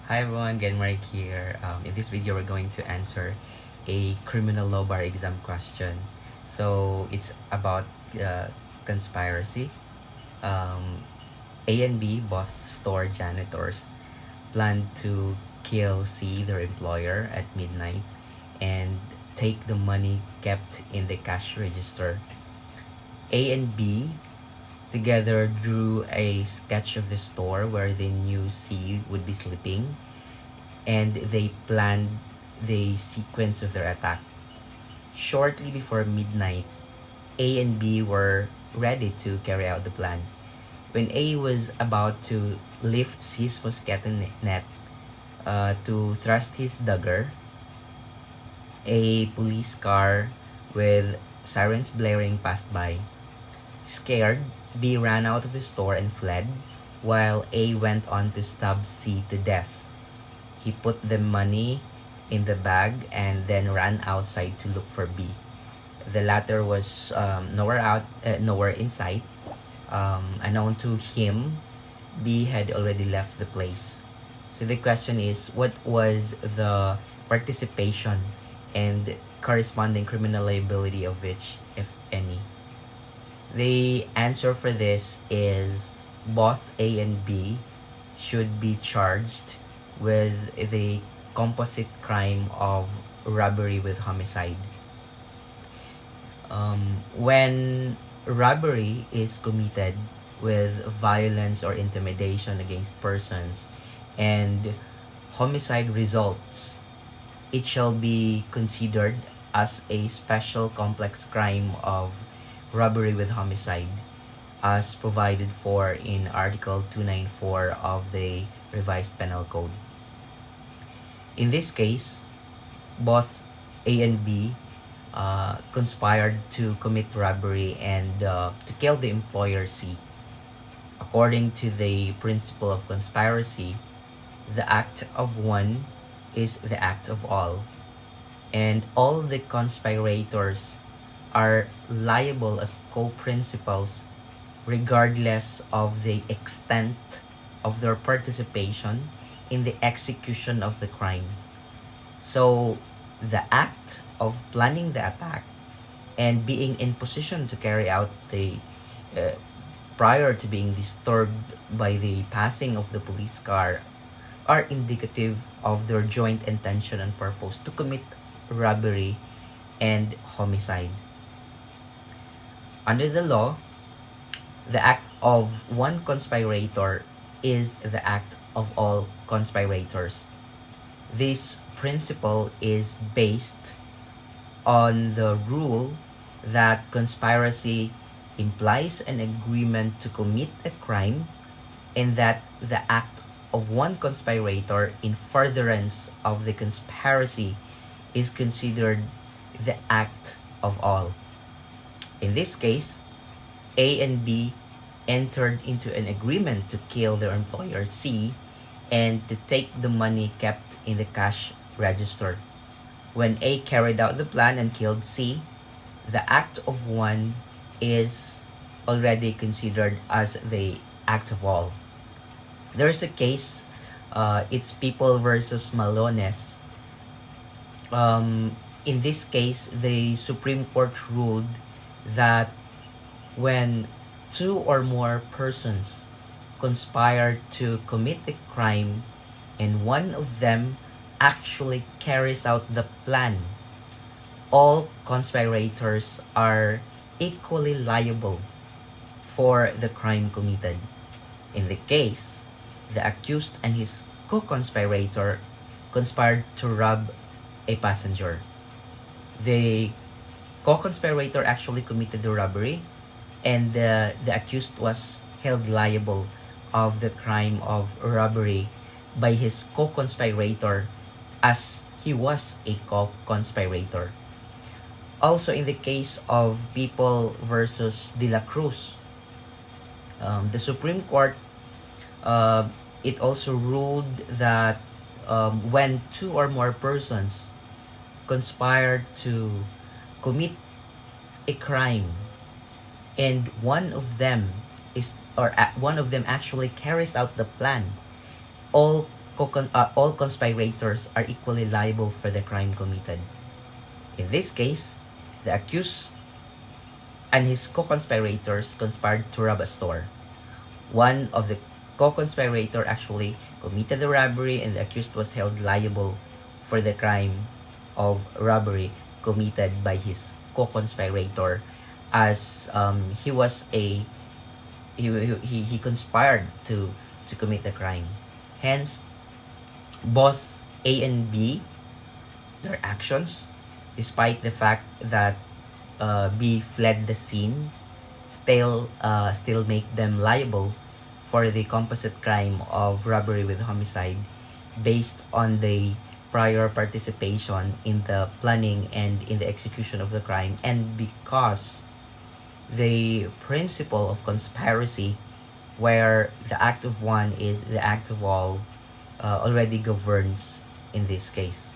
Hi everyone, Genmark here. In this video, we're going to answer a criminal law bar exam question. So it's about conspiracy. Um, A and B, both store janitors, planned to kill C, their employer, at midnight and take the money kept in the cash register. A and B together drew a sketch of the store where they knew C would be sleeping, and they planned the sequence of their attack. Shortly before midnight, A and B were ready to carry out the plan. When A was about to lift C's mosquito net to thrust his dagger, a police car with sirens blaring passed by. Scared, B ran out of the store and fled, while A went on to stab C to death. He put the money in the bag and then ran outside to look for B. The latter was nowhere in sight. Unknown to him, B had already left the place. So the question is, what was the participation and corresponding criminal liability of which, if any? The answer for this is both A and B should be charged with the composite crime of robbery with homicide. When robbery is committed with violence or intimidation against persons and homicide results, it shall be considered as a special complex crime of robbery with homicide, as provided for in Article 294 of the Revised Penal Code. In this case, both A and B conspired to commit robbery and to kill the employer C. According to the principle of conspiracy, the act of one is the act of all, and all the conspirators are liable as co-principals regardless of the extent of their participation in the execution of the crime. So the act of planning the attack and being in position to carry out the prior to being disturbed by the passing of the police car are indicative of their joint intention and purpose to commit robbery and homicide. Under the law, the act of one conspirator is the act of all conspirators. This principle is based on the rule that conspiracy implies an agreement to commit a crime, and that the act of one conspirator in furtherance of the conspiracy is considered the act of all. In this case, A and B entered into an agreement to kill their employer C and to take the money kept in the cash register. When A carried out the plan and killed C, the act of one is already considered as the act of all. There's a case, it's People versus Malones. In this case, the Supreme Court ruled that when two or more persons conspire to commit a crime and one of them actually carries out the plan, all conspirators are equally liable for the crime committed. In the case, the accused and his co-conspirator conspired to rob a passenger. The co-conspirator actually committed the robbery, and the accused was held liable of the crime of robbery by his co-conspirator, as he was a co-conspirator. Also, in the case of People versus De La Cruz, the Supreme Court, it also ruled that when two or more persons conspired to commit a crime and one of them actually carries out the plan, all all conspirators are equally liable for the crime committed. In this case, the accused and his co-conspirators conspired to rob a store. One of the co-conspirator actually committed the robbery, and the accused was held liable for the crime of robbery committed by his co-conspirator, as he was a he conspired to commit the crime. Hence, both A and B, their actions, despite the fact that B fled the scene, still make them liable for the composite crime of robbery with homicide, based on the prior participation in the planning and in the execution of the crime, and because the principle of conspiracy, where the act of one is the act of all, already governs in this case.